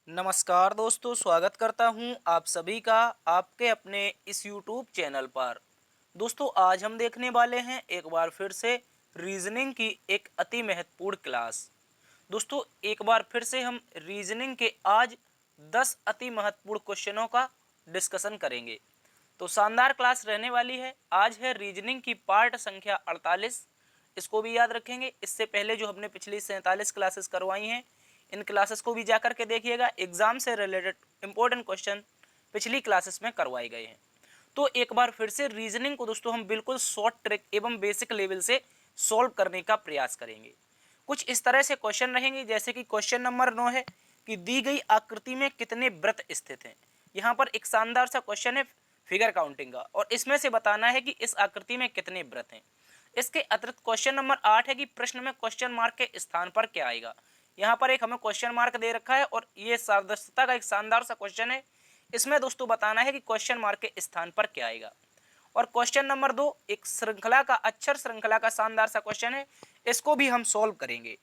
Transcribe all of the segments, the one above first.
नमस्कार दोस्तों, स्वागत करता हूं आप सभी का आपके अपने इस YouTube चैनल पर। दोस्तों, आज हम देखने वाले हैं एक बार फिर से रीजनिंग की एक अति महत्वपूर्ण क्लास। दोस्तों, एक बार फिर से हम रीजनिंग के आज 10 अति महत्वपूर्ण क्वेश्चनों का डिस्कशन करेंगे। तो शानदार क्लास रहने वाली है। आज है रीजनिंग की पार्ट संख्या 48। इसको भी याद रखेंगे। इससे पहले जो हमने पिछली 47 क्लासेस करवाई हैं, इन क्लासेस को भी जा करके देखिएगा। एग्जाम से रिलेटेड इंपॉर्टेंट क्वेश्चन पिछली क्लासेस में करवाए गए हैं। तो एक बार फिर से रीजनिंग को दोस्तों हम बिल्कुल शॉर्ट ट्रिक एवं बेसिक लेवल से सॉल्व करने का प्रयास करेंगे। कुछ इस तरह से क्वेश्चन रहेंगे, जैसे कि क्वेश्चन नंबर 9 है कि दी गई आकृति में कितने वृत्त स्थित हैं। यहाँ पर एक शानदार सा क्वेश्चन है फिगर काउंटिंग का, और इसमें से बताना है कि इस आकृति में कितने वृत्त हैं। इसके अतिरिक्त क्वेश्चन नंबर 8 है कि प्रश्न में क्वेश्चन मार्क के स्थान पर क्या आएगा। यहाँ पर एक हमें क्वेश्चन मार्क दे रखा है और ये सादृश्यता का एक शानदार सा क्वेश्चन है। इसमें दोस्तों बताना है कि क्वेश्चन मार्क के स्थान पर क्या आएगा। और क्वेश्चन नंबर 2 एक श्रृंखला का अक्षर श्रृंखला का शानदार सा क्वेश्चन है। इसको भी हम सॉल्व करेंगे।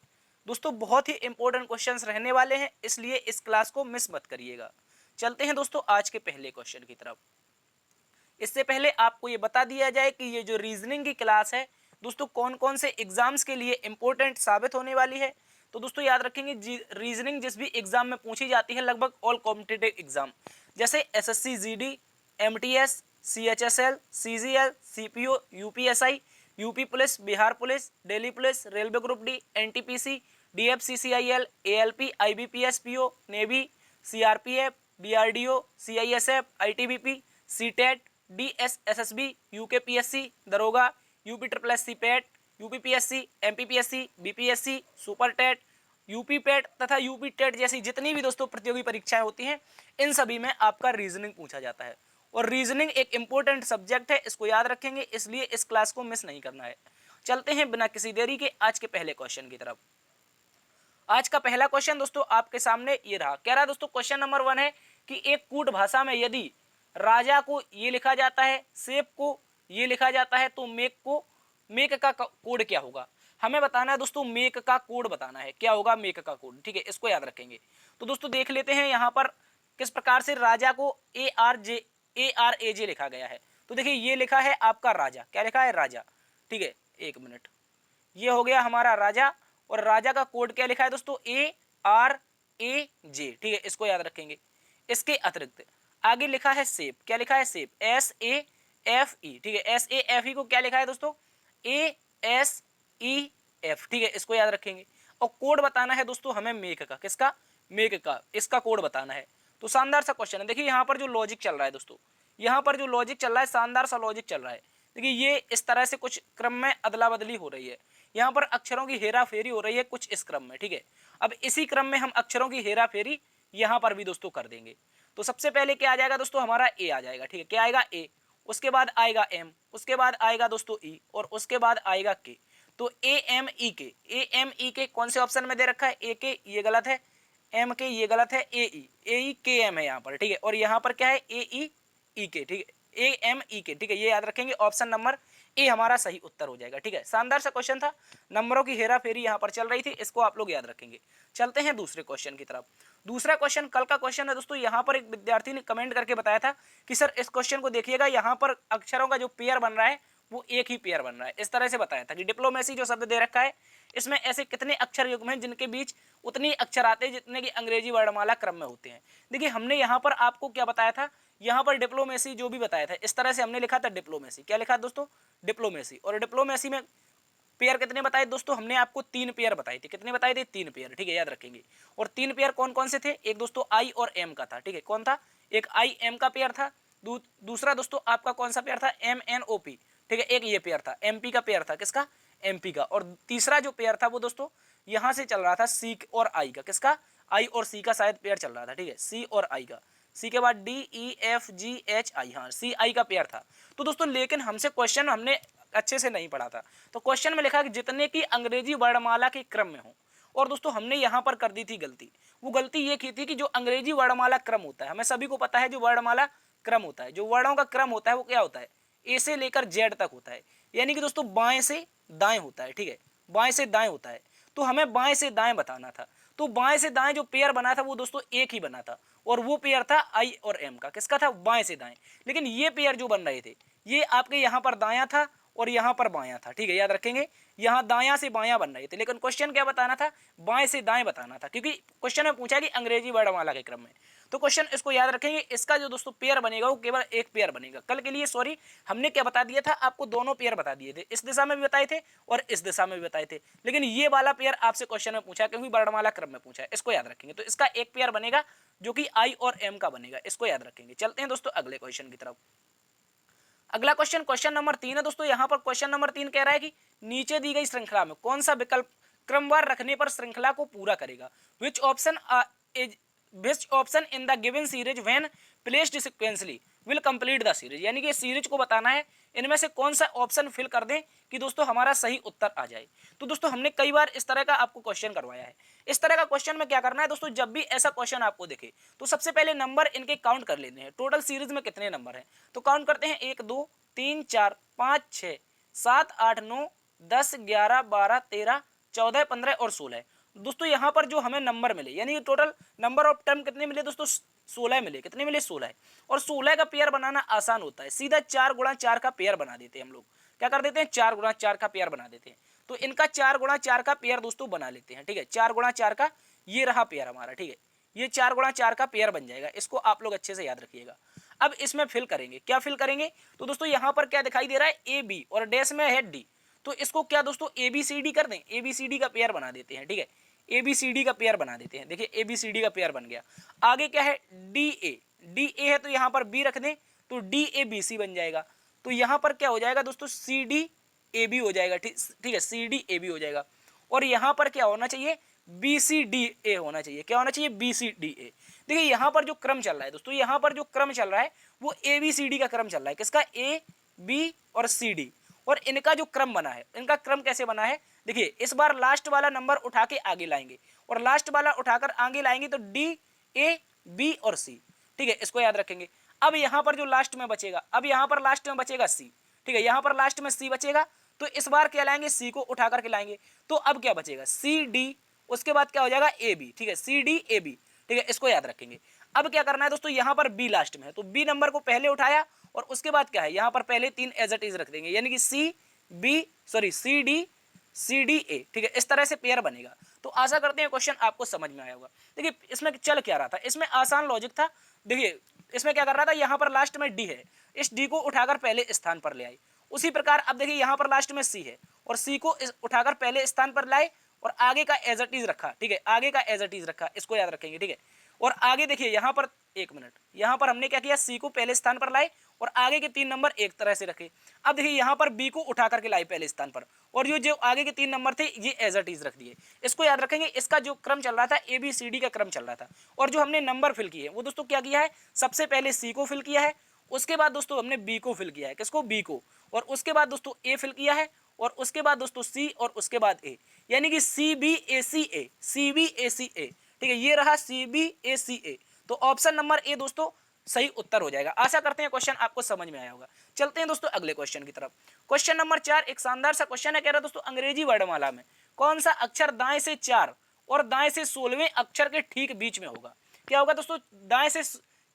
दोस्तों, बहुत ही इंपॉर्टेंट क्वेश्चंस रहने वाले हैं, इसलिए इस क्लास को मिस मत करिएगा। चलते हैं दोस्तों आज के पहले क्वेश्चन की तरफ। इससे पहले आपको ये बता दिया जाए कि ये जो रीजनिंग की क्लास है दोस्तों, कौन कौन से एग्जाम्स के लिए इंपॉर्टेंट साबित होने वाली है। तो दोस्तों याद रखेंगे, रीजनिंग जिस भी एग्जाम में पूछी जाती है, लगभग ऑल कॉम्पिटिटिव एग्जाम जैसे SSC GD, MTS, CHSL, CGL, CPO, UPSI, UP police, Bihar police, Delhi police, railway group D, NTPC, DFCCIL, ALP, IBPS, PO, navy, CRPF, DRDO, CISF, ITBP, CTET, DSSSB, UKPSC, दरोगा, UP triple SC PET, UPPSC, MPPSC, BPSC, super TET, UP PET तथा UP TET जैसी जितनी भी दोस्तों प्रतियोगी परीक्षाएं होती हैं, इन सभी में आपका रीजनिंग पूछा जाता है। और रीजनिंग एक इंपॉर्टेंट सब्जेक्ट है, इसको याद रखेंगे, इसलिए इस क्लास को मिस नहीं करना है। चलते हैं बिना किसी देरी के आज के पहले क्वेश्चन की तरफ। आज का पहला क्वेश्चन दोस्तों आपके सामने ये रहा। कह रहा दोस्तों क्वेश्चन नंबर 1 है कि एक कूट भाषा में यदि राजा को ये लिखा जाता है, सेब को ये लिखा जाता है, तो मेक का कोड क्या होगा। हमें बताना है दोस्तों, मेक का कोड बताना है, क्या होगा मेक का कोड। ठीक है, इसको याद रखेंगे। तो दोस्तों देख लेते हैं यहाँ पर किस प्रकार से राजा को ARAJ लिखा गया है। तो देखिए ये लिखा है आपका राजा, क्या लिखा है राजा। ठीक है, एक मिनट, ये हो गया हमारा राजा। और राजा का कोड क्या लिखा है दोस्तों, ARAJ। ठीक है, इसको याद रखेंगे। इसके अतिरिक्त आगे लिखा है सेब, क्या लिखा है सेब, SAFE। ठीक है, SAFE को क्या लिखा है दोस्तों, ASEF। ठीक है, इसको याद रखेंगे। और कोड बताना है दोस्तों हमें मेक का, किसका, मेक का, इसका कोड बताना है। तो शानदार सा क्वेश्चन है। देखिए यहाँ पर जो लॉजिक चल रहा है दोस्तों, यहाँ पर जो लॉजिक चल रहा है, शानदार सा लॉजिक चल रहा है। देखिए ये इस तरह से कुछ क्रम में अदला बदली हो रही है, यहाँ पर अक्षरों की हेरा फेरी हो रही है कुछ इस क्रम में। ठीक है, अब इसी क्रम में हम अक्षरों की हेरा फेरी यहाँ पर भी दोस्तों कर देंगे। तो सबसे पहले क्या आ जाएगा दोस्तों, हमारा ए आ जाएगा। ठीक है, क्या आएगा ए, उसके बाद आएगा एम, उसके बाद आएगा दोस्तों ई, और उसके बाद आएगा के। तो AME के कौन से ऑप्शन में दे रखा है, ए के ये गलत है, एम के ये गलत है, AE के एम है यहाँ पर। ठीक है, और यहाँ पर क्या है AE के। ठीक है, AME के। ठीक है, ये याद रखेंगे, ऑप्शन नंबर ए हमारा सही उत्तर हो जाएगा। ठीक है, शानदार सा क्वेश्चन था, नंबरों की हेरा फेरी यहाँ पर चल रही थी, इसको आप लोग याद रखेंगे। चलते हैं दूसरे क्वेश्चन की तरफ। दूसरा क्वेश्चन कल का क्वेश्चन है दोस्तों। यहाँ पर एक विद्यार्थी ने कमेंट करके बताया था कि सर इस क्वेश्चन को देखिएगा, यहाँ पर अक्षरों का जो पेयर बन रहा है वो एक ही पेयर बन रहा है। इस तरह से बताया था कि डिप्लोमेसी जो शब्द दे रखा है, इसमें ऐसे कितने अक्षर युग्म हैं जिनके बीच उतने अक्षर आते हैं जितने कि अंग्रेजी वर्णमाला क्रम में होते हैं। देखिए हमने यहाँ पर आपको क्या बताया था, यहाँ पर डिप्लोमेसी जो भी बताया था, इस तरह से हमने लिखा था डिप्लोमेसी। क्या लिखा दोस्तों, डिप्लोमेसी। और डिप्लोमेसी में पेयर कितने बताए दोस्तों, हमने आपको 3 पेयर बताए थे। कितने बताए थे, 3 पेयर। ठीक है, याद रखेंगे। और 3 पेयर कौन कौन से थे, एक दोस्तों आई और एम का था। ठीक है, कौन था, एक IM का पेयर था, दूसरा दोस्तों आपका कौन सा पेयर था, MNOP। ठीक है, एक ये पेयर था, MP का पेयर था, किसका, MP का। और तीसरा जो पेयर था वो दोस्तों यहाँ से चल रहा था C और I का, किसका, I और C का शायद पेयर चल रहा था। ठीक है, C और I का, C के बाद DEFGHI, हाँ CI का पेयर था। तो दोस्तों लेकिन हमसे क्वेश्चन हमने अच्छे से नहीं पढ़ा था, तो क्वेश्चन में लिखा कि जितने की अंग्रेजी वर्णमाला के क्रम में हो। और दोस्तों हमने यहाँ पर कर दी थी गलती। वो गलती ये की थी कि जो अंग्रेजी वर्णमाला क्रम होता है, हमें सभी को पता है जो वर्णमाला क्रम होता है, जो वर्णों का क्रम होता है वो क्या होता है, ए से लेकर जेड तक होता है, यानी कि दोस्तों बाएं से दाएं होता है। ठीक है, बाएं से दाएं होता है। तो हमें बाएं से दाएं बताना था। तो तो बाएं से दाएं जो पेयर बना था वो दोस्तों एक ही बना था, और वो पेयर था आई और एम का। किसका था? बाएं से दाएं। लेकिन ये पेयर जो बन रहे थे ये आपके यहाँ पर दायां था और यहाँ पर बायां था, ठीक है, याद रखेंगे। यहाँ दायां से बायां बन रहे थे, लेकिन क्वेश्चन क्या बताना था? बाएं से दाएं बताना था, क्योंकि क्वेश्चन में पूछा कि अंग्रेजी वर्णमाला के क्रम में। तो क्वेश्चन इसको याद रखेंगे, इसका जो दोस्तों पेयर बनेगा वो केवल एक पेयर बनेगा। कल के लिए सॉरी, हमने क्या बता दिया था आपको? दोनों पेयर बता दिए थे, इस दिशा में भी बताए थे और इस दिशा में भी बताए थे, लेकिन ये वाला पेयर आपसे क्वेश्चन में पूछा क्योंकि वर्णमाला क्रम में पूछा है, इसको याद रखेंगे। तो इसका एक पेयर बनेगा जो कि आई और एम का बनेगा, इसको याद रखेंगे। चलते हैं दोस्तों अगले क्वेश्चन की तरफ। अगला क्वेश्चन, क्वेश्चन नंबर 3 है दोस्तों। यहाँ पर क्वेश्चन नंबर 3 कह रहा है कि नीचे दी गई श्रृंखला में कौन सा विकल्प क्रमवार रखने पर श्रृंखला को पूरा करेगा? Which option in the given series when placed sequentially will complete the series, यानी कि सीरीज को बताना है, इनमें से कौन सा ऑप्शन फिल कर दें कि दोस्तों हमारा सही उत्तर आ जाए। तो दोस्तों हमने कई बार इस तरह का आपको क्वेश्चन करवाया है। इस तरह का क्वेश्चन में क्या करना है दोस्तों, जब भी ऐसा क्वेश्चन आपको दिखे तो सबसे पहले नंबर इनके काउंट कर लेने हैं, टोटल सीरीज में कितने नंबर हैं। तो काउंट करते हैं, 1 2 3 4 5 6 7 8 9 10 11 12 13 14 15 और 16। दोस्तों यहाँ पर जो हमें नंबर मिले, यानी टोटल नंबर ऑफ टर्म कितने मिले दोस्तों? 16 मिले। कितने मिले? 16। और 16 का पेयर बनाना आसान होता है, सीधा 4 गुणा 4 का पेयर बना देते हैं हम लोग। क्या कर देते हैं? 4 गुणा 4 का पेयर बना देते हैं। तो इनका 4 गुणा 4 का पेयर दोस्तों बना लेते हैं, ठीक है। 4 गुणा 4 का ये रहा पेयर हमारा, ठीक है। ये 4 गुणा 4 का पेयर बन जाएगा, इसको आप लोग अच्छे से याद रखिएगा। अब इसमें फिल करेंगे, क्या फिल करेंगे? तो दोस्तों यहाँ पर क्या दिखाई दे रहा है? ए बी और डैश में है डी। तो इसको क्या दोस्तों ए बी सी डी कर दें, ए बी सी डी का पेयर बना देते हैं, ठीक है। ए बी सी डी का पेयर बना देते हैं। देखिए ए बी सी डी का पेयर बन गया। आगे क्या है? D A. डी ए है तो यहाँ पर बी रख दें, तो डी ए बी सी बन जाएगा। तो यहाँ पर क्या हो जाएगा दोस्तों? सी डी ए बी हो जाएगा, ठीक है, सी डी ए बी हो जाएगा। और यहाँ पर क्या होना चाहिए? बी सी डी ए होना चाहिए। क्या होना चाहिए? B C D A. देखिए यहाँ पर जो क्रम चल रहा है दोस्तों, यहाँ पर जो क्रम चल रहा है वो ए बी सी डी का क्रम चल रहा है। किसका? ए बी और सी डी। और इनका जो क्रम बना है, इनका क्रम कैसे बना है? देखिए इस बार लास्ट वाला नंबर उठा के आगे लाएंगे, और लास्ट वाला उठाकर आगे लाएंगे तो डी ए बी और सी, ठीक है, इसको याद रखेंगे। अब यहाँ पर जो लास्ट में बचेगा, अब यहाँ पर लास्ट में बचेगा सी, ठीक है, यहाँ पर लास्ट में सी बचेगा। तो इस बार क्या लाएंगे? सी को उठा करके लाएंगे। तो अब क्या बचेगा? सी डी, उसके बाद क्या हो जाएगा? ए बी, ठीक है, सी डी ए बी, ठीक है, इसको याद रखेंगे। अब क्या करना है दोस्तों, यहाँ पर बी लास्ट में है तो बी नंबर को पहले उठाया, और उसके बाद क्या है? यहाँ पर पहले 3 एज इट इज रख देंगे, यानी कि सी डी सी डी ए, ठीक है, इस तरह से पेयर बनेगा। तो आशा करते हैं क्वेश्चन आपको समझ में आया होगा। देखिए इसमें चल क्या रहा था, इसमें आसान लॉजिक था। देखिए इसमें क्या कर रहा था, यहाँ पर लास्ट में डी है, इस डी को उठाकर पहले स्थान पर ले आए। उसी प्रकार अब देखिए यहाँ पर लास्ट में सी है, और सी को उठाकर पहले स्थान पर लाए और आगे का एज इट इज रखा, ठीक है, आगे का एज इट इज रखा, इसको याद रखेंगे, ठीक है। और आगे देखिए यहाँ पर, एक मिनट, यहाँ पर हमने क्या किया? सी को पहले स्थान पर लाए और आगे के 3 नंबर एक तरह से रखे। अब देखिए यहाँ पर बी को उठा करके लाए पहले स्थान पर, और जो आगे के 3 नंबर थे ये एज इट इज रख दिए, इसको याद रखेंगे। इसका जो क्रम चल रहा था ए बी सी डी का क्रम चल रहा था, और जो हमने नंबर फिल किए वो दोस्तों क्या किया है? सबसे पहले सी को फिल किया है, उसके बाद दोस्तों हमने बी को फिल किया है। किसको? बी को। और उसके बाद दोस्तों ए फिल किया है, और उसके बाद दोस्तों सी, और उसके बाद ए, यानी कि सी बी ए सी ए, सी बी ए सी ए, ठीक है, ये रहा सी बी ए सी ए। तो ऑप्शन नंबर ए दोस्तों सही उत्तर हो जाएगा। आशा करते हैं क्वेश्चन आपको समझ में आया होगा। चलते हैं दोस्तों अगले क्वेश्चन की तरफ। क्वेश्चन नंबर 4 एक शानदार सा क्वेश्चन है। कह रहा है दोस्तों अंग्रेजी वर्णमाला में कौन सा अक्षर दाएं से 4 और दाएं से 16वें अक्षर के ठीक बीच में होगा? क्या होगा दोस्तों? दाएं से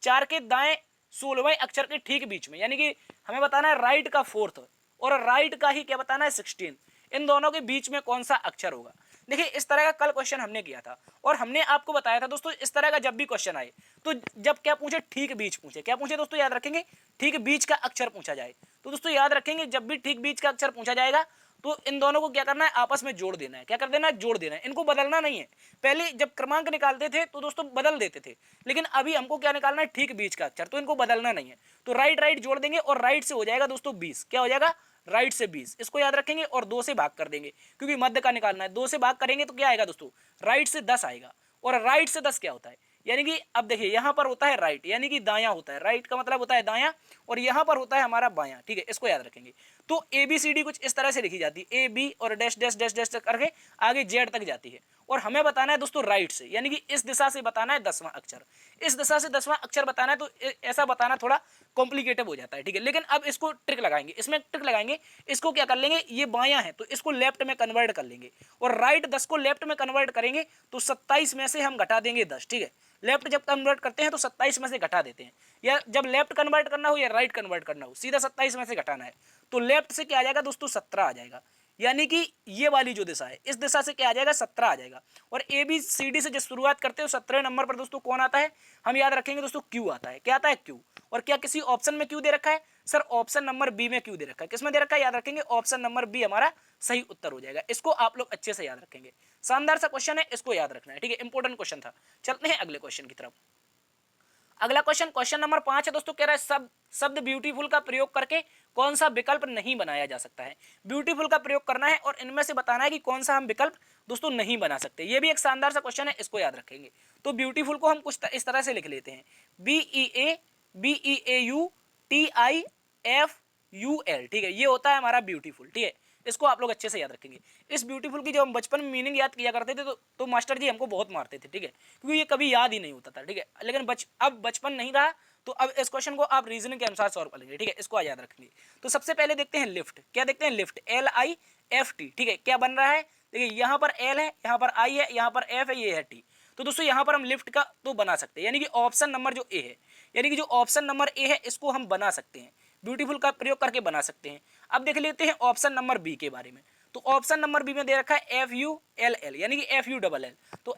4 के दाएं 16वें अक्षर के ठीक बीच में, यानी कि हमें बताना है राइट का 4th और राइट का ही क्या बताना है 16, इन दोनों के बीच में कौन सा अक्षर होगा? देखिए इस तरह का कल क्वेश्चन हमने किया था, और हमने आपको बताया था दोस्तों इस तरह का जब भी क्वेश्चन आए तो जब क्या पूछे? ठीक बीच पूछे। क्या पूछे दोस्तों? याद रखेंगे, ठीक बीच का अक्षर पूछा जाए। तो दोस्तों याद रखेंगे, जब भी ठीक बीच का अक्षर पूछा जाएगा तो इन दोनों को क्या करना है? आपस में जोड़ देना है। क्या कर देना है? जोड़ देना है, इनको बदलना नहीं है। पहले जब क्रमांक निकालते थे तो दोस्तों बदल देते थे, लेकिन अभी हमको क्या निकालना है? ठीक बीच का अक्षर, तो इनको बदलना नहीं है। तो राइट राइट जोड़ देंगे, और राइट से हो जाएगा दोस्तों 20। क्या हो जाएगा? राइट से 20, इसको याद रखेंगे। और 2 से भाग कर देंगे, क्योंकि मध्य का निकालना है। 2 से भाग करेंगे तो क्या आएगा दोस्तों? राइट से 10 आएगा। और राइट से 10 क्या होता है? यानी कि अब देखिए यहाँ पर होता है राइट, यानी कि दायां होता है। राइट का मतलब होता है दायां, और यहाँ पर होता है हमारा बायां, ठीक है, इसको याद रखेंगे। तो ए बी सी डी कुछ इस तरह से लिखी जाती है, ए बी और डैश डैश डैश डैश करके आगे जेड तक जाती है। और हमें बताना है दोस्तों राइट से, यानी कि इस दिशा से बताना है 10वां अक्षर, इस दिशा से 10वां अक्षर बताना है। तो ऐसा बताना थोड़ा कॉम्प्लिकेटेड हो जाता है, ठीक है। लेकिन अब इसको ट्रिक लगाएंगे, इसमें ट्रिक लगाएंगे, इसको क्या कर लेंगे, ये बायां है तो इसको लेफ्ट में कन्वर्ट कर लेंगे, और राइट 10 को लेफ्ट में कन्वर्ट करेंगे तो 27 में से हम घटा देंगे 10, ठीक है। लेफ्ट जब कन्वर्ट करते हैं तो 27 में से घटा देते हैं, या जब लेफ्ट कन्वर्ट करना हो या राइट कन्वर्ट करना हो, सीधा 27 में से घटाना है। तो लेफ्ट से क्या आ जाएगा दोस्तों, 17 आ जाएगा, यानी कि ये वाली जो दिशा है, इस दिशा से क्या आ जाएगा, 17 आ जाएगा। और ए बी सी डी से जब शुरुआत करते हो 17 नंबर पर दोस्तों कौन आता है, हम याद रखेंगे दोस्तों क्यू आता है। क्या आता है, क्यू। और क्या किसी ऑप्शन में क्यू दे रखा है, सर ऑप्शन नंबर बी में क्यू दे रखा है। किसमें दे रखा है, याद रखेंगे ऑप्शन नंबर बी हमारा सही उत्तर हो जाएगा। इसको आप लोग अच्छे से याद रखेंगे, शानदार सा क्वेश्चन है, इसको याद रखना है, ठीक है, इंपॉर्टेंट क्वेश्चन था। चलते हैं अगले क्वेश्चन की तरफ। अगला क्वेश्चन, क्वेश्चन नंबर 5 है दोस्तों, कह रहा है शब्द ब्यूटीफुल का प्रयोग करके कौन सा विकल्प नहीं बनाया जा सकता है। ब्यूटीफुल का प्रयोग करना है और इनमें से बताना है कि कौन सा हम विकल्प दोस्तों नहीं बना सकते। ये भी एक शानदार सा क्वेश्चन है, इसको याद रखेंगे। तो ब्यूटीफुल को हम कुछ इस तरह से लिख लेते हैं, BEAUTIFUL, ठीक है, ये होता है हमारा ब्यूटीफुल, ठीक है। इसको आप लोग अच्छे से याद रखेंगे। इस ब्यूटीफुल की जब हम बचपन में मीनिंग याद किया करते थे तो मास्टर जी हमको बहुत मारते थे, ठीक है, क्योंकि ये कभी याद ही नहीं होता था, ठीक है। लेकिन अब बचपन नहीं रहा, तो अब इस क्वेश्चन को आप रीजनिंग के अनुसार सॉल्व करेंगे, ठीक है, इसको याद रखेंगे। तो सबसे पहले देखते हैं लिफ्ट, क्या देखते हैं, लिफ्ट, LIFT, ठीक है। क्या बन रहा है, देखिए यहाँ पर L है, यहाँ पर I है, यहाँ पर F है, ये है T। तो दोस्तों यहाँ पर हम लिफ्ट का तो बना सकते हैं, यानी कि ऑप्शन नंबर जो ए है, यानी कि जो ऑप्शन नंबर ए है इसको हम बना सकते हैं, ब्यूटीफुल का प्रयोग करके बना सकते हैं। अब देख लेते हैं ऑप्शन नंबर बी के बारे में। तो ऑप्शन नंबर बी में दे रखा है FULL, यानी कि FULL, तो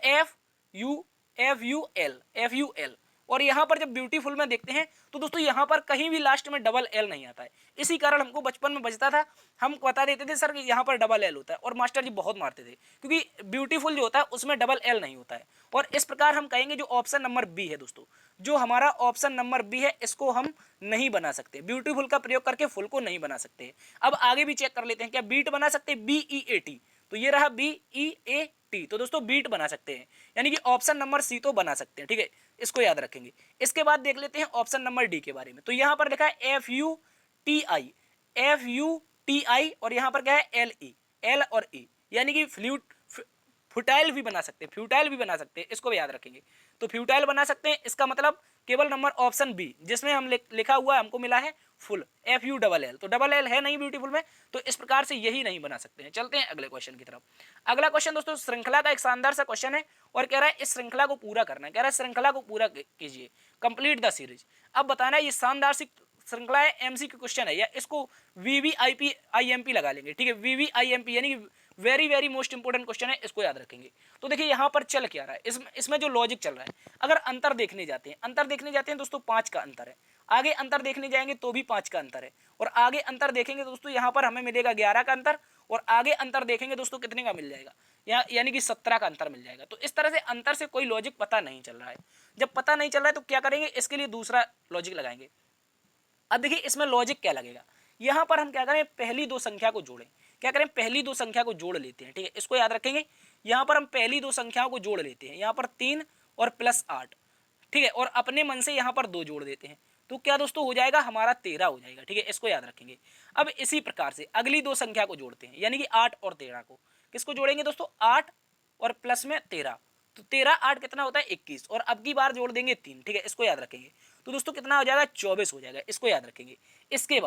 FUL, और यहाँ पर जब ब्यूटीफुल में देखते हैं तो दोस्तों यहाँ पर कहीं भी लास्ट में डबल एल नहीं आता है। इसी कारण हमको बचपन में बचता था, हम बता देते थे सर कि यहाँ पर डबल एल होता है, और मास्टर जी बहुत मारते थे क्योंकि ब्यूटीफुल जो होता है उसमें डबल एल नहीं होता है। और इस प्रकार हम कहेंगे जो ऑप्शन नंबर बी है दोस्तों, जो हमारा ऑप्शन नंबर बी है, इसको हम नहीं बना सकते, ब्यूटीफुल का प्रयोग करके फुल को नहीं बना सकते। अब आगे भी चेक कर लेते हैं, क्या बीट बना सकते हैं, BEAT, तो ये रहा BEAT, तो दोस्तों बीट बना सकते हैं, यानी कि ऑप्शन नंबर सी तो बना सकते हैं, ठीक है, इसको याद रखेंगे। इसके बाद देख लेते हैं ऑप्शन नंबर डी के बारे में। तो यहाँ पर लिखा है FUTI, और यहाँ पर क्या है LE, L और E, यानी कि फ्यूटाइल भी बना सकते हैं, फ्यूटाइल भी बना सकते हैं, इसको भी याद रखेंगे। तो फ्यूटाइल बना सकते हैं, इसका मतलब केवल नंबर ऑप्शन बी जिसमें हम लिखा हुआ है हमको मिला है फुल, FULL, तो डबल एल है नहीं ब्यूटीफुल में, तो इस प्रकार से यही नहीं बना सकते हैं। चलते हैं अगले क्वेश्चन की तरफ। अगला क्वेश्चन दोस्तों श्रृंखला का एक शानदार सा क्वेश्चन है, और कह रहा है इस श्रृंखला को पूरा करना है, कह रहा है श्रृंखला को पूरा कीजिए, कंप्लीट द सीरीज। अब बताना है ये शानदार सी श्रृंखला है, MCQ क्वेश्चन है, या इसको VVIP लगा लेंगे, ठीक है, VVIP यानी कि very very most important question है, इसको याद रखेंगे। तो देखिए यहाँ पर चल क्या रहा है, इसमें जो लॉजिक चल रहा है, अगर अंतर देखने जाते हैं दोस्तों 5 का अंतर है, आगे अंतर देखने जाएंगे तो भी 5 का अंतर है, और आगे अंतर देखेंगे दोस्तों यहाँ पर हमें मिलेगा 11 का अंतर, और आगे अंतर देखेंगे दोस्तों कितने का मिल जाएगा, यानी कि 17 का अंतर मिल जाएगा। तो इस तरह से अंतर से कोई लॉजिक पता नहीं चल रहा है। जब पता नहीं चल रहा है तो क्या करेंगे, इसके लिए दूसरा लॉजिक लगाएंगे। अब देखिए इसमें लॉजिक क्या लगेगा, यहाँ पर हम क्या करें, पहली दो संख्या को जोड़ें, क्या करें, पहली दो संख्या को जोड़ लेते हैं, ठीक है, इसको याद रखेंगे। यहाँ पर हम पहली दो संख्याओं को जोड़ लेते हैं, यहाँ पर 3 और प्लस 8, ठीक है, और अपने मन से यहाँ पर 2 जोड़ देते हैं, तो क्या दोस्तों हो जाएगा, हमारा 13 हो जाएगा, ठीक है, इसको याद रखेंगे। अब इसी प्रकार से अगली दो संख्या को जोड़ते हैं, यानी कि 8 और 13 को, किसको जोड़ेंगे दोस्तों, 8 और प्लस में 13, तो 13 8 कितना होता है 21, और अब की बार जोड़ देंगे 3, ठीक है, इसको याद रखेंगे। तो दोस्तों कितना हो जाएगा, 24 हो जाएगा, इसको याद रखेंगे। इसके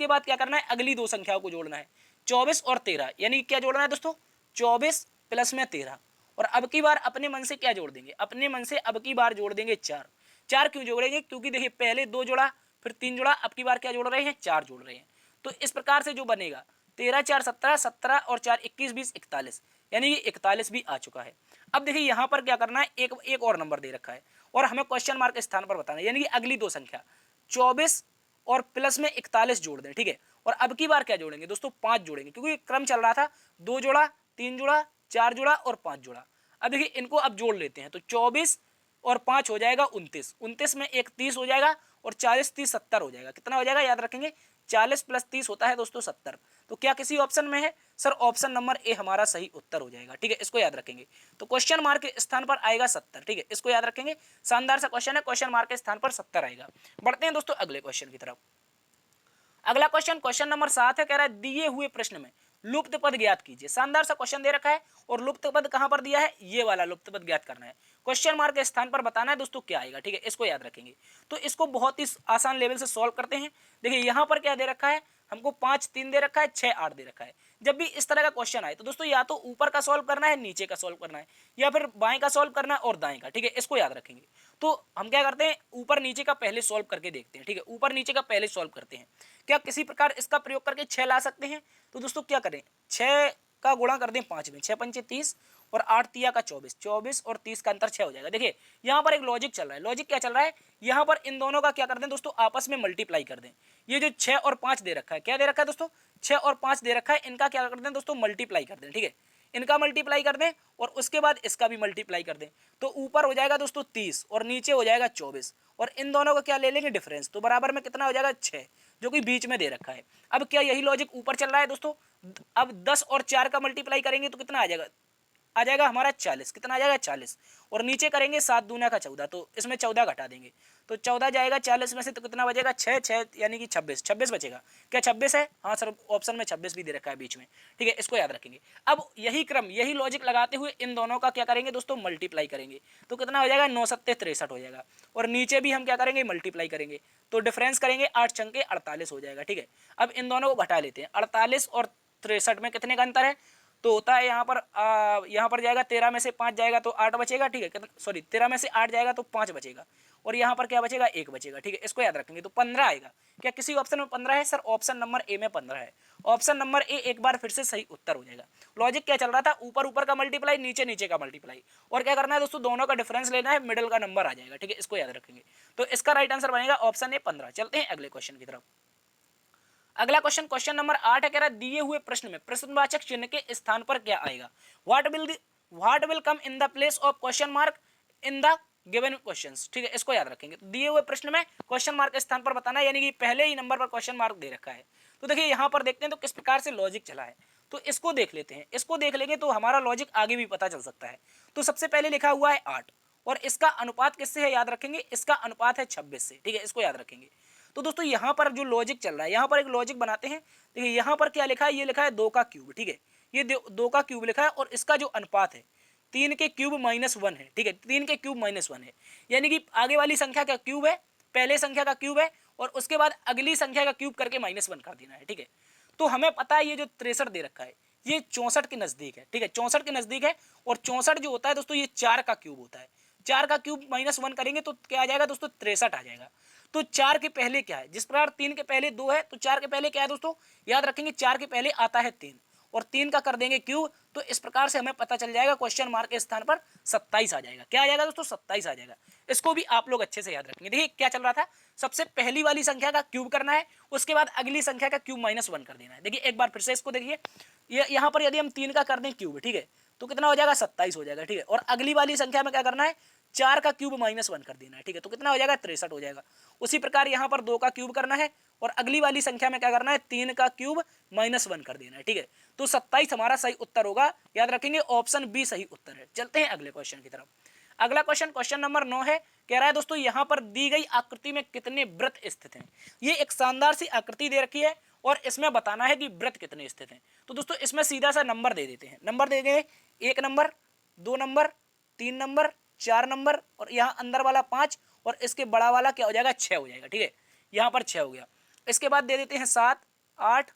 बाद क्या करना है, अगली दो संख्याओं को जोड़ना है, 24 और 13, यानी क्या जोड़ना है दोस्तों, 24 प्लस में 13, और अब की बार अपने मन से क्या जोड़ देंगे, अपने मन से अब की बार जोड़ देंगे 4। 4 क्यों जोड़ेंगे, क्योंकि देखिए पहले 2 जोड़ा, फिर 3 जोड़ा, अब की बार क्या जोड़ रहे हैं, 4 जोड़ रहे हैं। तो इस प्रकार से जो बनेगा 13 4 17, 17 और 4 21 20 41, यानी कि 41 भी आ चुका है। अब देखिए यहाँ पर क्या करना है, एक और नंबर दे रखा है, और हमें क्वेश्चन मार्क के स्थान पर बताना है, यानी कि अगली दो संख्या 24 और प्लस में 41 जोड़ दें, ठीक है, और अब की बार क्या जोड़ेंगे दोस्तों, 5 जोड़ेंगे, क्योंकि क्रम चल रहा था 2 जोड़ा, 3 जोड़ा, 4 जोड़ा और 5 जोड़ा। अब देखिए इनको अब जोड़ लेते हैं, तो 24 और 5 हो जाएगा 29, 29 में 31 हो जाएगा, और 40 30 70 हो जाएगा, कितना हो जाएगा, याद रखेंगे 40 प्लस 30 होता है दोस्तों 70। तो क्या किसी ऑप्शन में है, सर ऑप्शन नंबर ए हमारा सही उत्तर हो जाएगा, ठीक है, इसको याद रखेंगे। तो क्वेश्चन मार्क के स्थान पर आएगा 70, ठीक है, इसको याद रखेंगे, शानदार सा क्वेश्चन है, क्वेश्चन मार्क के स्थान पर 70 आएगा। बढ़ते हैं दोस्तों अगले क्वेश्चन की तरफ। अगला क्वेश्चन, क्वेश्चन नंबर 7 है, कह रहा है दिए हुए प्रश्न में लुप्त पद ज्ञात कीजिए। शानदार सा क्वेश्चन दे रखा है और लुप्त पद कहां पर दिया है, ये वाला लुप्त पद ज्ञात करना है। क्वेश्चन मार्क के स्थान पर बताना है दोस्तों क्या आएगा, ठीक है, इसको याद रखेंगे। तो इसको बहुत ही आसान लेवल से सॉल्व करते हैं। देखिए यहां पर क्या दे रखा है, हमको 5 3 दे रखा है, 6 8 दे रखा है। जब भी इस तरह का क्वेश्चन आए तो दोस्तों या तो ऊपर का सॉल्व करना है, नीचे का सॉल्व करना है, या फिर बाएं का सॉल्व करना है और दाएं का, ठीक है, इसको याद रखेंगे। तो हम क्या करते हैं, ऊपर नीचे का पहले सॉल्व करके देखते हैं, ठीक है, ऊपर नीचे का पहले सॉल्व करते हैं। क्या किसी प्रकार इसका प्रयोग करके 6 ला सकते हैं? तो दोस्तों क्या करें, 6 का गुणा कर दें 5 में, 6 पंचे 30 और 8 तिया का 24, 24 और 30 का अंतर 6 हो जाएगा। देखिए यहाँ पर एक लॉजिक चल रहा है। लॉजिक क्या चल रहा है, यहाँ पर इन दोनों का क्या कर दें दोस्तों, आपस में मल्टीप्लाई कर दें। ये जो 6 और 5 दे रखा है, क्या दे रखा है दोस्तों, 6 और 5 दे रखा है, इनका क्या कर दें दोस्तों, मल्टीप्लाई कर दें, ठीक है, इनका मल्टीप्लाई कर दें और उसके बाद इसका भी मल्टीप्लाई कर दें। तो ऊपर हो जाएगा दोस्तों 30 और नीचे हो जाएगा 24 और इन दोनों का क्या ले लेंगे, डिफरेंस। तो बराबर में कितना हो जाएगा, 6, जो कि बीच में दे रखा है। अब क्या यही लॉजिक ऊपर चल रहा है दोस्तों, अब 10 और 4 का मल्टीप्लाई करेंगे तो कितना आ जाएगा हमारा 40, कितना आ जाएगा 40, और नीचे करेंगे 7 दूना का 14, तो इसमें 14 घटा देंगे तो 14 जाएगा 40 में से, तो कितना बचेगा 6 6 यानी कि 26 26 बचेगा। क्या 26 है, हाँ सर ऑप्शन में 26 भी दे रखा है बीच में, ठीक है, इसको याद रखेंगे। अब यही क्रम यही लॉजिक लगाते हुए इन दोनों का क्या करेंगे दोस्तों, मल्टीप्लाई करेंगे। तो कितना हो जाएगा, 9 सत्ते 63 हो जाएगा, और नीचे भी हम क्या करेंगे, मल्टीप्लाई करेंगे। तो डिफरेंस करेंगे 8 चंके 48 हो जाएगा, ठीक है। अब इन दोनों को घटा लेते हैं, 48 और 63 में कितने का अंतर है, तो होता है यहाँ पर जाएगा 13 में से 5 जाएगा तो 8 बचेगा, ठीक है, सॉरी 13 में से 8 जाएगा तो 5 बचेगा, और यहाँ पर क्या बचेगा, 1 बचेगा, ठीक है, इसको याद रखेंगे। तो 15 आएगा। क्या किसी ऑप्शन में 15 है, सर ऑप्शन नंबर ए में 15 है। ऑप्शन नंबर ए एक बार फिर से सही उत्तर हो जाएगा। लॉजिक क्या चल रहा था, ऊपर ऊपर का मल्टीप्लाई, नीचे नीचे का मल्टीप्लाई, और क्या करना है दोस्तों, दोनों का डिफरेंस लेना है, मिडिल का नंबर आ जाएगा, ठीक है, इसको याद रखेंगे। तो इसका राइट आंसर बनेगा ऑप्शन ए 15। चलते हैं अगले क्वेश्चन की तरफ। अगला क्वेश्चन, क्वेश्चन नंबर 8 है, कह रहा है दिए हुए प्रश्न में प्रश्नवाचक चिन्ह के स्थान पर क्या आएगा। What will come in the place of question mark in the given questions, ठीक है, इसको याद रखेंगे। तो दिए हुए प्रश्न में क्वेश्चन मार्क के स्थान पर बताना है, यानी कि पहले ही नंबर पर क्वेश्चन मार्क दे रखा है। तो देखिए यहाँ पर देखते हैं तो किस प्रकार से लॉजिक चला है, तो इसको देख लेते हैं। इसको देख लेंगे तो हमारा लॉजिक आगे भी पता चल सकता है। तो सबसे पहले लिखा हुआ है 8 और इसका अनुपात किससे है, याद रखेंगे, इसका अनुपात है 26 से, ठीक है, इसको याद रखेंगे। तो दोस्तों यहाँ पर जो लॉजिक चल रहा है, यहाँ पर एक लॉजिक बनाते हैं। देखिए यहाँ पर क्या लिखा है, ये लिखा है 2 का क्यूब, ठीक है, ये 2 का क्यूब लिखा है और इसका जो अनुपात है 3 के क्यूब -1 है, ठीक है, 3 के क्यूब -1 है, यानी कि आगे वाली संख्या का क्यूब है, पहले संख्या का क्यूब है, और उसके बाद अगली संख्या का क्यूब करके -1 कर देना है, ठीक है। तो हमें पता है ये जो 63 दे रखा है ये 64 के नजदीक है, ठीक है, 64 के नजदीक है, और 64 जो होता है दोस्तों ये 4 का क्यूब होता है। 4 का क्यूब -1 करेंगे तो क्या आ जाएगा दोस्तों, 63 आ जाएगा। तो 4 के पहले क्या है, जिस प्रकार 3 के पहले 2 है तो 4 के पहले क्या है दोस्तों, याद रखेंगे 4 के पहले आता है 3 और 3 का कर देंगे क्यूब। तो इस प्रकार से हमें पता चल जाएगा क्वेश्चन मार्क के स्थान पर 27 आ जाएगा। क्या आ जाएगा दोस्तों, 27 आ जाएगा। इसको भी आप लोग अच्छे से याद रखेंगे। देखिए क्या चल रहा था, सबसे पहली वाली संख्या का क्यूब करना है, उसके बाद अगली संख्या का क्यूब -1 कर देना है। देखिए एक बार फिर से इसको देखिए, यहाँ पर यदि हम 3 का कर दें क्यूब, ठीक है, तो कितना हो जाएगा, 27 हो जाएगा, ठीक है, और अगली वाली संख्या में क्या करना है, 4 का क्यूब -1 कर देना है, ठीक है, तो कितना हो जाएगा, 63 हो जाएगा। उसी प्रकार यहाँ पर 2 का क्यूब करना है और अगली वाली संख्या में क्या करना है, 3 का क्यूब -1 कर देना है, ठीक है। तो 27 हमारा सही उत्तर होगा, याद रखेंगे ऑप्शन बी सही उत्तर है। चलते हैं अगले क्वेश्चन की तरफ। अगला क्वेश्चन, क्वेश्चन नंबर 9 है, कह रहा है दोस्तों यहाँ पर दी गई आकृति में कितने वृत्त स्थित हैं। ये एक शानदार सी आकृति दे रखी है और इसमें बताना है कि वृत्त कितने स्थित हैं। तो दोस्तों इसमें सीधा सा नंबर दे देते हैं। नंबर दे देंगे 1 नंबर, 2 नंबर, 3 नंबर, 4 नंबर, और यहाँ अंदर वाला 5, और इसके बड़ा वाला क्या हो जाएगा, 6 हो जाएगा, ठीक है, यहाँ पर 6 हो गया। इसके बाद दे देते हैं 7, 8,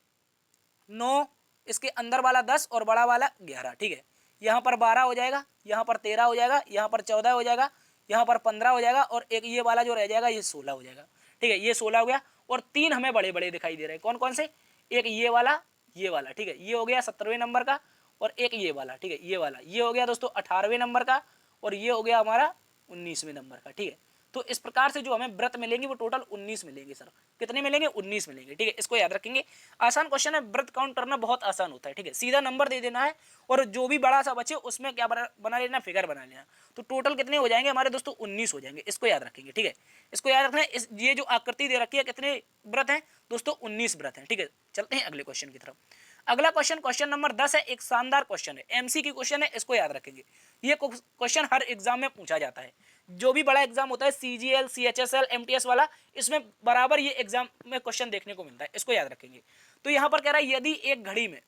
9, इसके अंदर वाला 10 और बड़ा वाला 11, ठीक है, यहाँ पर 12 हो जाएगा, यहाँ पर 13 हो जाएगा, यहाँ पर 14 हो जाएगा, यहाँ पर 15 हो जाएगा, और एक ये वाला जो रह जाएगा ये 16 हो जाएगा, ठीक है, ये 16 हो गया। और 3 हमें बड़े बड़े दिखाई दे रहे हैं, कौन कौन से, एक ये वाला, ठीक है, ये हो गया 17वें नंबर का, और एक ये वाला, ठीक है, ये वाला, ये हो गया दोस्तों 18वें नंबर का, और ये हो गया हमारा 19वें नंबर का, ठीक है। तो इस प्रकार से जो हमें व्रत मिलेंगे वो टोटल 19 मिलेंगे। सर कितने मिलेंगे, 19 मिलेंगे, ठीक है, इसको याद रखेंगे। आसान क्वेश्चन है, व्रत काउंट करना बहुत आसान होता है, ठीक है, सीधा नंबर दे देना है और जो भी बड़ा सा बचे उसमें क्या बना लेना, फिगर बना लेना। तो टोटल कितने हो जाएंगे हमारे दोस्तों, 19 हो जाएंगे, इसको याद रखेंगे, ठीक है, इसको याद रखना है। ये जो आकृति दे रखी है कितने व्रत हैं दोस्तों, 19 व्रत हैं, ठीक है। चलते हैं अगले क्वेश्चन की तरफ। अगला क्वेश्चन क्वेश्चन नंबर 10 है, एक शानदार क्वेश्चन है, एमसीक्यू क्वेश्चन है, इसको याद रखेंगे। ये क्वेश्चन हर एग्जाम में पूछा जाता है, जो भी बड़ा एग्जाम होता है सीजीएल सीएचएसएल एमटीएस वाला, इसमें बराबर ये एग्जाम में क्वेश्चन देखने को मिलता है, इसको याद रखेंगे। तो यहाँ पर कह रहा है यदि एक घड़ी में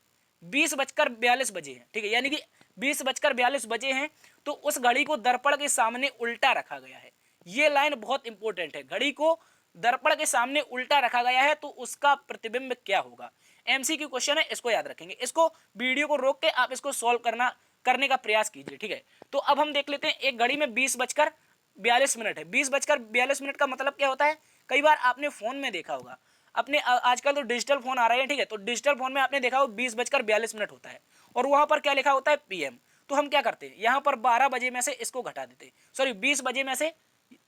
20:42 बजे हैं, ठीक है, यानी कि 20:42 बजे हैं, तो उस घड़ी को दर्पण के सामने उल्टा रखा गया है। ये लाइन बहुत इंपॉर्टेंट है, घड़ी को दर्पण के सामने उल्टा रखा गया है तो उसका प्रतिबिंब क्या होगा। एमसीक्यू क्वेश्चन है, इसको याद रखेंगे। इसको वीडियो को रोक के आप इसको सॉल्व करने का प्रयास कीजिए, ठीक है। तो अब हम देख लेते हैं, एक घड़ी में 20:42 है। 20:42 का मतलब क्या होता है, कई बार आपने फोन में देखा होगा, अपने आजकल तो डिजिटल फोन आ रहे हैं, ठीक है, तो डिजिटल फोन में आपने देखा हो 20:42 होता है और वहां पर क्या लिखा होता है पीएम। तो हम क्या करते हैं, यहाँ पर 12 बजे में से इसको घटा देते हैं, सॉरी 20 बजे में से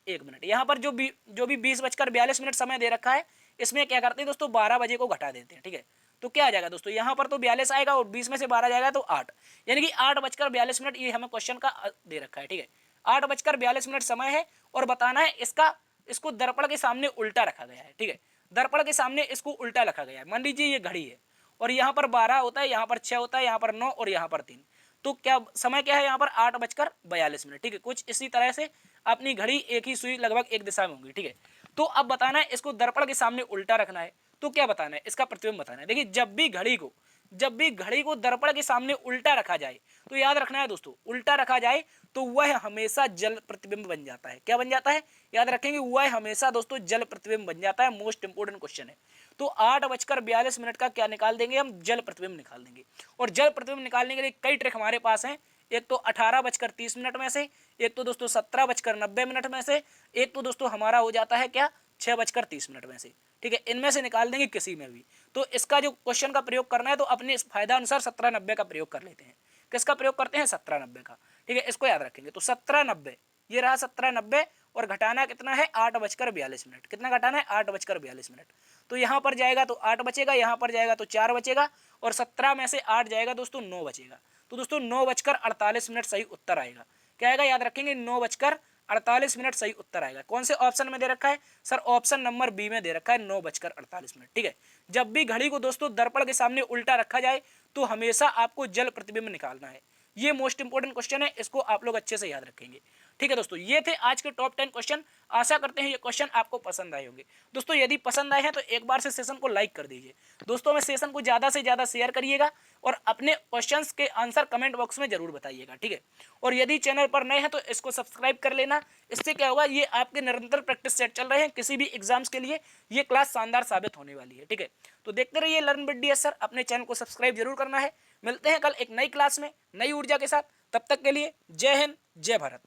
1 मिनट, यहाँ पर जो भी 20:42 समय दे रखा है, इसमें क्या करते हैं दोस्तों, 12 बजे को घटा देते हैं, ठीक है। तो क्या आ जाएगा दोस्तों, यहाँ पर तो 42 आएगा और 20 में से 12 जाएगा तो 8, यानी कि 8:42 ये हमें क्वेश्चन का दे रखा है, ठीक है। 8:42 समय है और बताना है इसको दर्पण के सामने उल्टा रखा गया है, ठीक है। दर्पण के सामने इसको उल्टा रखा गया है। मान लीजिए ये घड़ी है और यहाँ पर 12 होता है, यहाँ पर 6 होता है, यहाँ पर 9 और यहाँ पर 3, तो क्या समय क्या है यहाँ पर 8:42, ठीक है। कुछ इसी तरह से अपनी घड़ी एक ही सुई लगभग एक दिशा में होंगी, ठीक है। तो अब बताना है इसको दर्पण के सामने उल्टा रखना है, तो क्या बताना है, इसका प्रतिबिंब बताना है। देखिए जब भी घड़ी को दर्पण के सामने उल्टा रखा जाए, तो याद रखना है दोस्तों, उल्टा रखा जाए तो वह हमेशा जल प्रतिबिंब बन जाता है। क्या बन जाता है, याद रखेंगे, वह हमेशा दोस्तों जल प्रतिबिंब बन जाता है। मोस्ट इंपोर्टेंट क्वेश्चन है। तो 8:42 का क्या निकाल देंगे हम, जल प्रतिबिंब निकाल देंगे। और जल प्रतिबिंब निकालने के लिए कई ट्रिक हमारे पास हैं। एक तो 18:30 में से, एक तो दोस्तों 17:90 में से, एक तो दोस्तों हमारा हो जाता है क्या 6:30 में से, ठीक है। इनमें से निकाल देंगे किसी में भी। तो इसका जो क्वेश्चन का प्रयोग करना है तो अपने इस फायदा अनुसार 17:90 का प्रयोग कर लेते हैं। किसका प्रयोग करते हैं, 17:90 का, ठीक है। इसको याद रखेंगे। तो 17:90 ये रहा 17:90 और घटाना कितना है 8:42, कितना घटाना है 8:42। तो यहाँ पर जाएगा तो 8 बचेगा, यहाँ पर जाएगा तो 4 बचेगा और 17 में से 8 जाएगा दोस्तों 9 बचेगा। तो दोस्तों 9:48 सही उत्तर आएगा। क्या आएगा, याद रखेंगे 9:48 सही उत्तर आएगा। कौन से ऑप्शन में दे रखा है सर, ऑप्शन नंबर बी में दे रखा है 9:48, ठीक है। जब भी घड़ी को दोस्तों दर्पण के सामने उल्टा रखा जाए तो हमेशा आपको जल प्रतिबिंब निकालना है। ये मोस्ट इंपोर्टेंट क्वेश्चन है, इसको आप लोग अच्छे से याद रखेंगे, ठीक है दोस्तों। ये थे आज के टॉप 10 क्वेश्चन। आशा करते हैं ये क्वेश्चन आपको पसंद आए होंगे। दोस्तों यदि पसंद आए हैं तो एक बार से सेशन को लाइक कर दीजिए दोस्तों, में सेशन को ज़्यादा से ज़्यादा शेयर करिएगा और अपने क्वेश्चंस के आंसर कमेंट बॉक्स में जरूर बताइएगा, ठीक है। और यदि चैनल पर नए हैं तो इसको सब्सक्राइब कर लेना। इससे क्या होगा, ये आपके निरंतर प्रैक्टिस सेट चल रहे हैं, किसी भी एग्जाम्स के लिए ये क्लास शानदार साबित होने वाली है, ठीक है। तो देखते रहिए लर्न विद डीएस सर, अपने चैनल को सब्सक्राइब जरूर करना है। मिलते हैं कल एक नई क्लास में नई ऊर्जा के साथ, तब तक के लिए जय हिंद जय भारत।